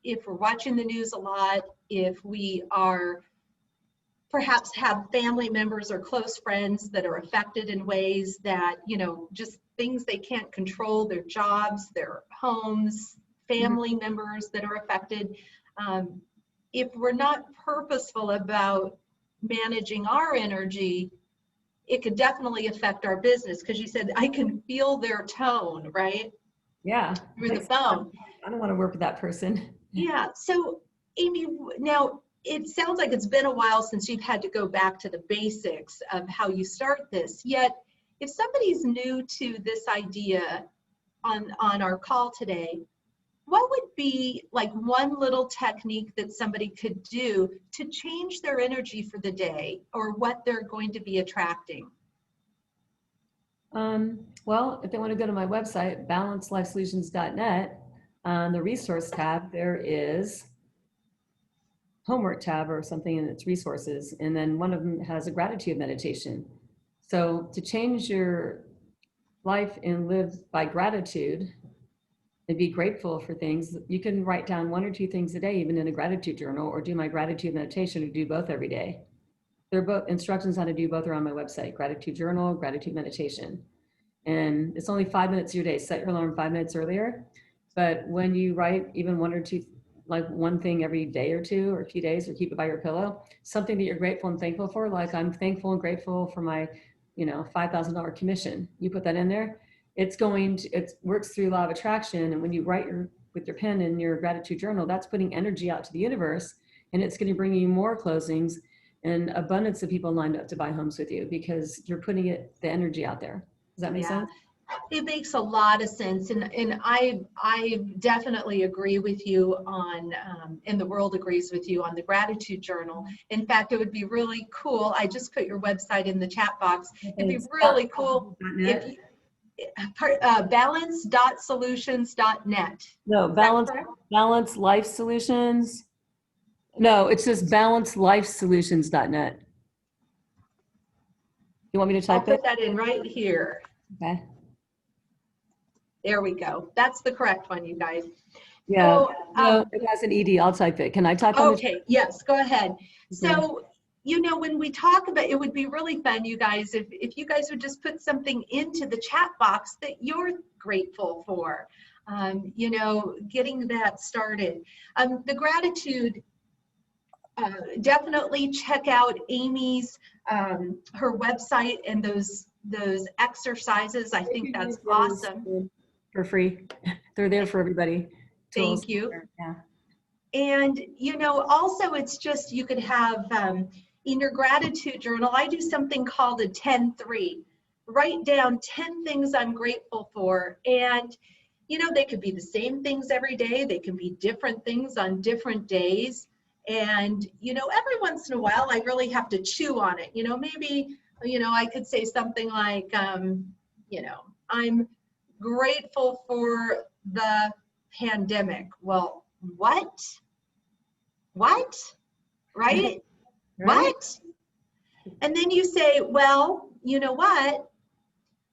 if we're watching the news a lot, if we are perhaps have family members or close friends that are affected in ways that, just things they can't control, their jobs, their homes, family members that are affected. If we're not purposeful about managing our energy, it could definitely affect our business, because you said, I can feel their tone, right? Yeah. Through the phone. I don't want to work with that person. Yeah. So, Amy, now it sounds like it's been a while since you've had to go back to the basics of how you start this. Yet, if somebody's new to this idea on our call today, what would be like one little technique that somebody could do to change their energy for the day, or what they're going to be attracting? Well, if they want to go to my website, balancelifesolutions.net, on the resource tab, there is homework tab or something in its resources. And then one of them has a gratitude meditation. So to change your life and live by gratitude and be grateful for things, you can write down 1 or 2 things a day, even in a gratitude journal, or do my gratitude meditation, or do both every day. They're both instructions how to do both are on my website, gratitude journal, gratitude meditation. And it's only 5 minutes of your day. Set your alarm 5 minutes earlier. But when you write even 1 or 2, like one thing every day or 2 or a few days, or keep it by your pillow, something that you're grateful and thankful for, like I'm thankful and grateful for my, $5,000 commission. You put that in there. It works through law of attraction. And when you write with your pen in your gratitude journal, that's putting energy out to the universe, and it's going to bring you more closings and abundance of people lined up to buy homes with you, because you're putting the energy out there. Does that make sense? It makes a lot of sense, and I definitely agree with you on, and the world agrees with you on the gratitude journal. In fact, it would be really cool. I just put your website in the chat box. It'd be really cool if you, balance.solutions.net. No, balance life solutions. No, it's just balancelifesolutions.net. You want me to type I'll put that in right here. Okay. There we go. That's the correct one, you guys. Yeah. So, no, it has an ED. I'll type it. Can I type it? Okay. Yes, go ahead. So you know, when we talk about, it would be really fun, you guys, if you guys would just put something into the chat box that you're grateful for, you know, getting that started. The gratitude, definitely check out Amy's, her website and those exercises. I think that's awesome. For free. They're there for everybody. Tools. Thank you. Yeah. And, you know, also it's just, you could have in your gratitude journal, I do something called a 10-3. Write down 10 things I'm grateful for. And, you know, they could be the same things every day. They can be different things on different days. And, you know, every once in a while, I really have to chew on it. You know, maybe, you know, I could say something like, you know, I'm grateful for the pandemic. Well, what? Right? Right. What? And then you say, well, you know what?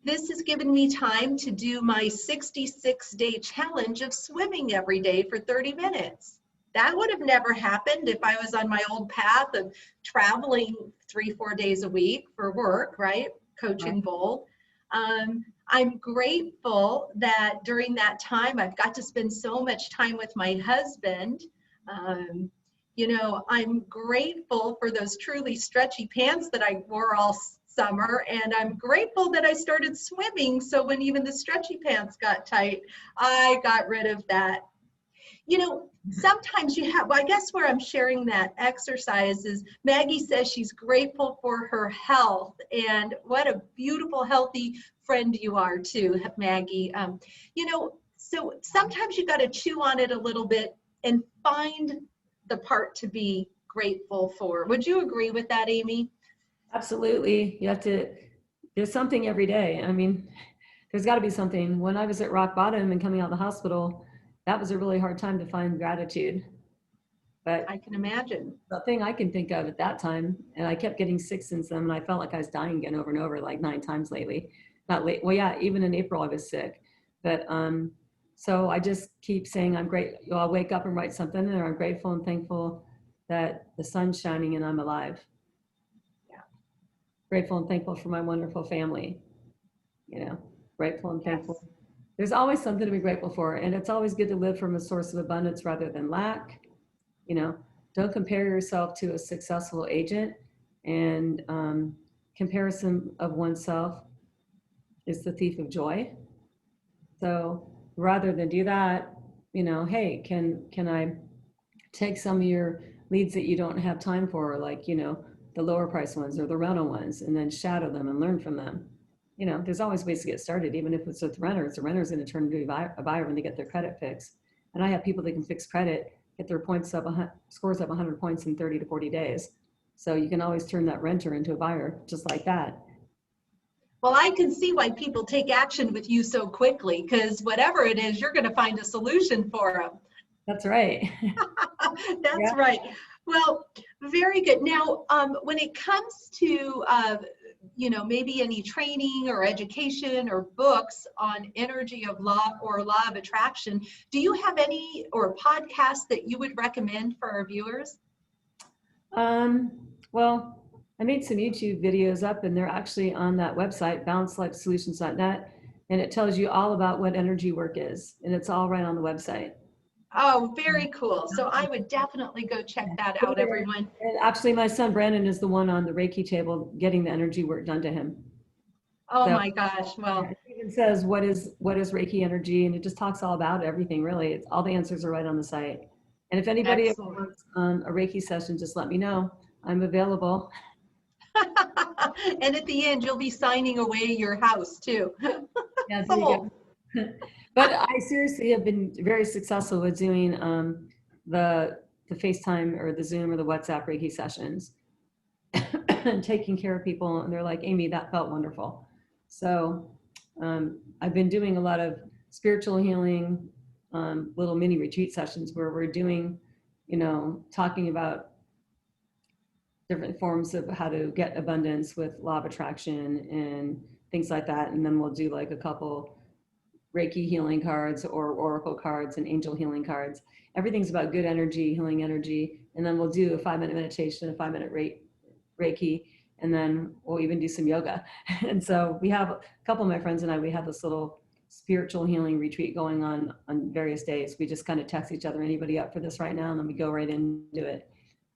This has given me time to do my 66-day challenge of swimming every day for 30 minutes. That would have never happened if I was on my old path of traveling 3-4 days a week for work, right? Coaching Bold. I'm grateful that during that time, I've got to spend so much time with my husband. You know, I'm grateful for those truly stretchy pants that I wore all summer, and I'm grateful that I started swimming, so when even the stretchy pants got tight, I got rid of that. You know, sometimes you have, well, I guess where I'm sharing that exercise is Maggie says she's grateful for her health, and what a beautiful, healthy friend you are too, Maggie. You know, so sometimes you got to chew on it a little bit and find the part to be grateful for. Would you agree with that, Amy? Absolutely. You have to, there's something every day. I mean, there's got to be something. When I was at rock bottom and coming out of the hospital, that was a really hard time to find gratitude. But I can imagine. the thing I can think of at that time, and I kept getting sick since then, and I felt like I was dying again over and over, like 9 times lately. Not late. Well, yeah, even in April I was sick. But so I just keep saying I'm great. I'll wake up and write something, and I'm grateful and thankful that the sun's shining and I'm alive. Yeah. Grateful and thankful for my wonderful family. You know, grateful and thankful. Yes. There's always something to be grateful for, and it's always good to live from a source of abundance rather than lack. You know, don't compare yourself to a successful agent, and comparison of oneself is the thief of joy. So rather than do that, you know, hey, can I take some of your leads that you don't have time for, like, you know, the lower price ones or the rental ones, and then shadow them and learn from them. You know, there's always ways to get started, even if it's with renters. The renter's going to turn into a buyer when they get their credit fixed. And I have people that can fix credit, get their points up, scores up 100 points in 30 to 40 days. So you can always turn that renter into a buyer just like that. Well, I can see why people take action with you so quickly, because whatever it is, you're going to find a solution for them. That's right. That's Yeah. right. Well, very good. Now, when it comes to, you know, maybe any training or education or books on energy of law or law of attraction, do you have any or podcasts that you would recommend for our viewers? Well, I made some YouTube videos up, and they're actually on that website, balancelifesolutions.net, and it tells you all about what energy work is, and it's all right on the website. Oh, very cool. So I would definitely go check that out, everyone. And actually, my son Brandon is the one on the Reiki table getting the energy work done to him. Oh So, my gosh. Well, it even says what is Reiki energy, and it just talks all about everything. Really, it's all the answers are right on the site. And if anybody ever excellent. wants a Reiki session, just let me know. I'm available. And at the end, you'll be signing away your house too. Yeah, there you go. But I seriously have been very successful with doing the FaceTime or the Zoom or the WhatsApp Reiki sessions and taking care of people. And they're like, Amy, that felt wonderful. So I've been doing a lot of spiritual healing, little mini retreat sessions where we're doing, you know, talking about different forms of how to get abundance with law of attraction and things like that. And then we'll do like a couple Reiki healing cards or oracle cards and angel healing cards. Everything's about good energy, healing energy. And then we'll do a 5-minute meditation, a 5-minute Reiki, and then we'll even do some yoga. And so we have a couple of my friends and I, we have this little spiritual healing retreat going on various days. We just kind of text each other, anybody up for this right now? And then we go right into it.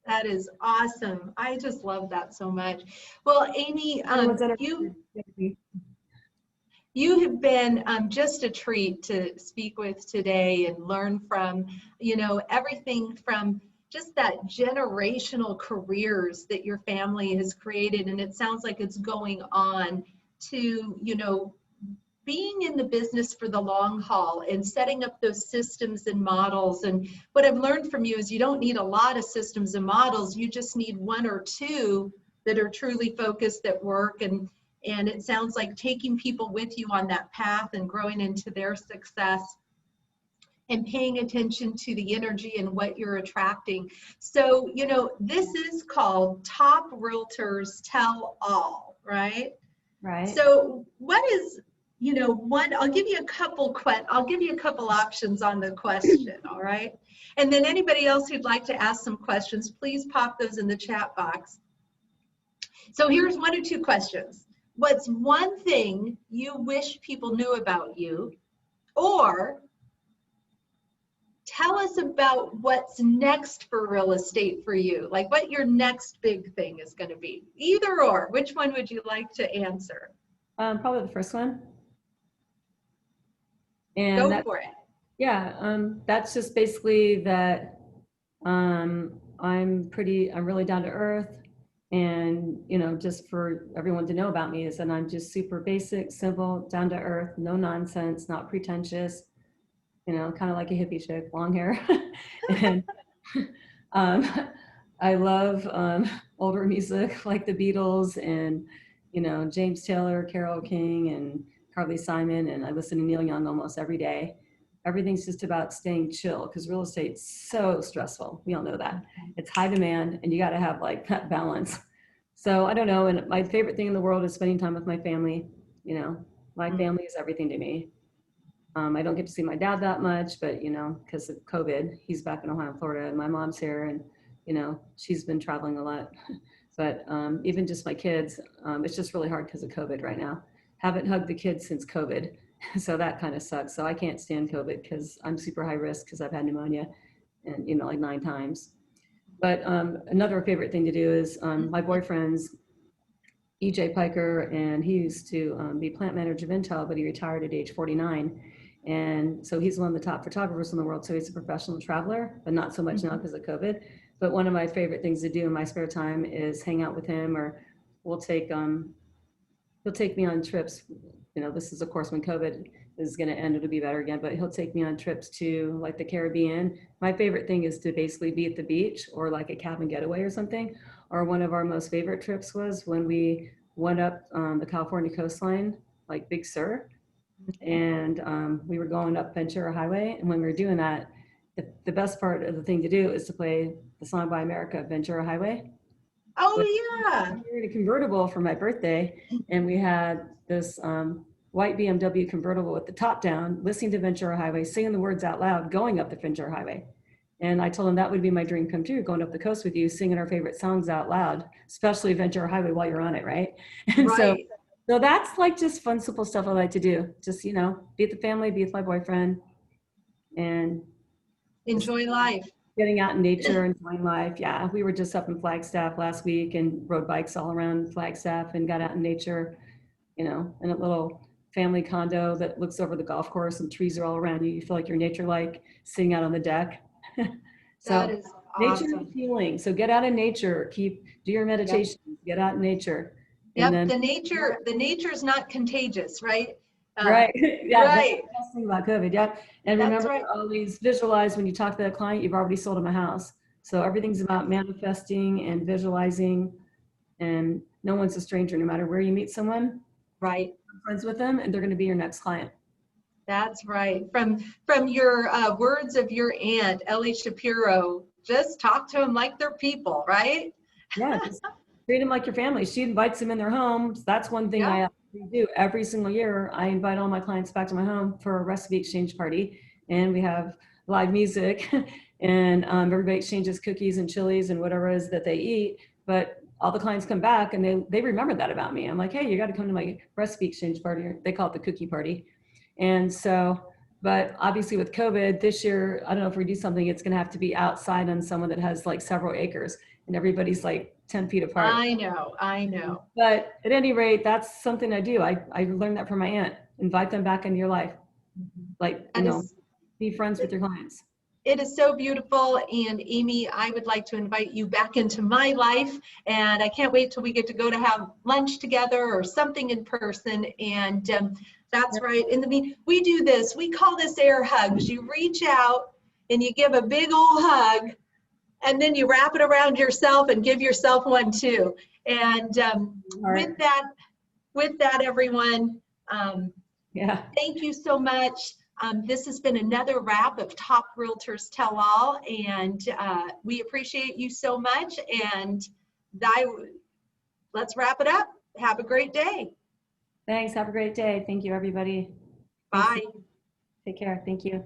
That is awesome. I just love that so much. Well, Amy, you have been just a treat to speak with today and learn from, everything from just that generational careers that your family has created. And it sounds like it's going on to, being in the business for the long haul and setting up those systems and models. And what I've learned from you is you don't need a lot of systems and models. You just need one or two that are truly focused that work. And it sounds like taking people with you on that path and growing into their success and paying attention to the energy and what you're attracting. So, this is called Top Realtors Tell All, right? Right. So what is, I'll give you a couple options on the question, all right? And then anybody else who'd like to ask some questions, please pop those in the chat box. So here's 1 or 2 questions. What's one thing you wish people knew about you? Or tell us about what's next for real estate for you, like what your next big thing is going to be. Either or, which one would you like to answer? Probably the first one. And go for it. Yeah, that's just basically that I'm really down to earth. And, just for everyone to know about me is that I'm just super basic, simple, down to earth, no nonsense, not pretentious, kind of like a hippie chick, long hair. And I love older music like the Beatles and, James Taylor, Carole King, and Carly Simon. And I listen to Neil Young almost every day. Everything's just about staying chill because real estate's so stressful. We all know that. It's high demand and you got to have like that balance. So I don't know. And my favorite thing in the world is spending time with my family. My family is everything to me. I don't get to see my dad that much, but, because of COVID, he's back in Ohio, Florida, and my mom's here and, she's been traveling a lot. But even just my kids, it's just really hard because of COVID right now. Haven't hugged the kids since COVID. So that kind of sucks. So I can't stand COVID because I'm super high risk because I've had pneumonia and, like 9 times. But another favorite thing to do is my boyfriend's EJ Piker, and he used to be plant manager of Intel, but he retired at age 49. And so he's one of the top photographers in the world. So he's a professional traveler, but not so much now because of COVID. But one of my favorite things to do in my spare time is hang out with him, or he'll take me on trips. This is of course when COVID is going to end, it'll be better again, but he'll take me on trips to like the Caribbean. My favorite thing is to basically be at the beach or like a cabin getaway or something. Or one of our most favorite trips was when we went up the California coastline, like Big Sur. And we were going up Ventura Highway. And when we were doing that, the best part of the thing to do is to play the song by America, Ventura Highway. Oh, yeah. We were in a convertible for my birthday, and we had this white BMW convertible with the top down, listening to Ventura Highway, singing the words out loud, going up the Ventura Highway. And I told him that would be my dream come true, going up the coast with you, singing our favorite songs out loud, especially Ventura Highway while you're on it, right? And right. So that's like just fun, simple stuff I like to do. Just, be with the family, be with my boyfriend, and enjoy life. Getting out in nature, enjoying life. Yeah, we were just up in Flagstaff last week and rode bikes all around Flagstaff and got out in nature, in a little family condo that looks over the golf course and trees are all around you. You feel like you're nature-like, sitting out on the deck. So that is awesome. Nature is healing. So get out in nature. Do your meditation. Yep. Get out in nature. Yep. And then, the nature is not contagious, right? Right. Yeah. Right. That's the best thing about COVID. Yep. And remember, always visualize when you talk to that client, you've already sold them a house. So everything's about manifesting and visualizing, and no one's a stranger, no matter where you meet someone. Right. You're friends with them, and they're going to be your next client. That's right. From your words of your aunt, Ellie Shapiro, just talk to them like they're people, right? Yeah. Just treat them like your family. She invites them in their homes. That's one thing I do every single year. I invite all my clients back to my home for a recipe exchange party, and we have live music, and everybody exchanges cookies and chilies and whatever it is that they eat. But all the clients come back and they remember that about me. I'm like, hey, you got to come to my recipe exchange party. Or they call it the cookie party. And so, but obviously with COVID this year, I don't know if we do something, it's going to have to be outside on someone that has like several acres and everybody's like 10 feet apart. I know. But at any rate, that's something I do. I learned that from my aunt. Invite them back into your life. Like, you know, be friends with your clients. It is so beautiful. And Amy, I would like to invite you back into my life. And I can't wait till we get to go to have lunch together or something in person. And that's right. We do this. We call this air hugs. You reach out and you give a big old hug, and then you wrap it around yourself and give yourself one too. And with that, everyone, thank you so much. This has been another wrap of Top Realtors Tell All, and we appreciate you so much. And let's wrap it up. Have a great day. Thanks. Have a great day. Thank you, everybody. Bye. Take care. Thank you.